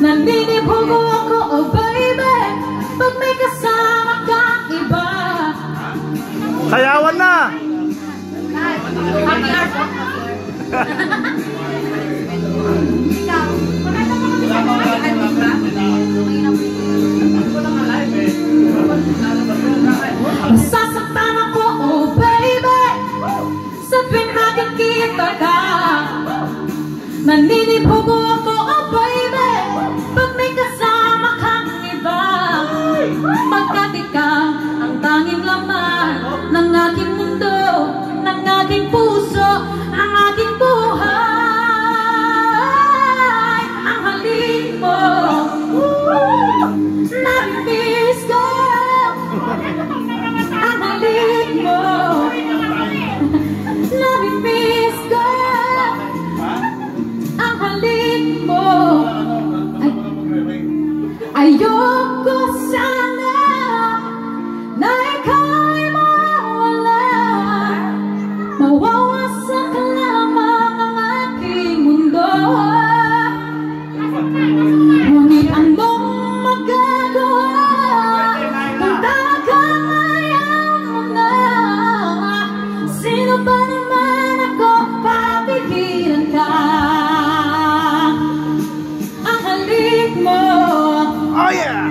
Naninibago ako, oh baby, pag may kasama kang iba. Sayawan na! Masasaktan ako, oh baby, sabihin nakikita ka. Naninibago ako, oh baby, pag may kasama kang iba. Pagkat ikaw ang tanging laman ng aking mundo, ng aking puso, ng aking buhay. Ang halik mo, nabibis ko. Ang halik mo, nabibis ko. Ang halik mo, ayoko sana na ikaw'y mawala. Mawawasak lamang ang aking mundo. Ngunit anong magagawa kung talagang ayaw mo na? Sino ba naman ako papigilan ka? Ang halik mo, Oh yeah!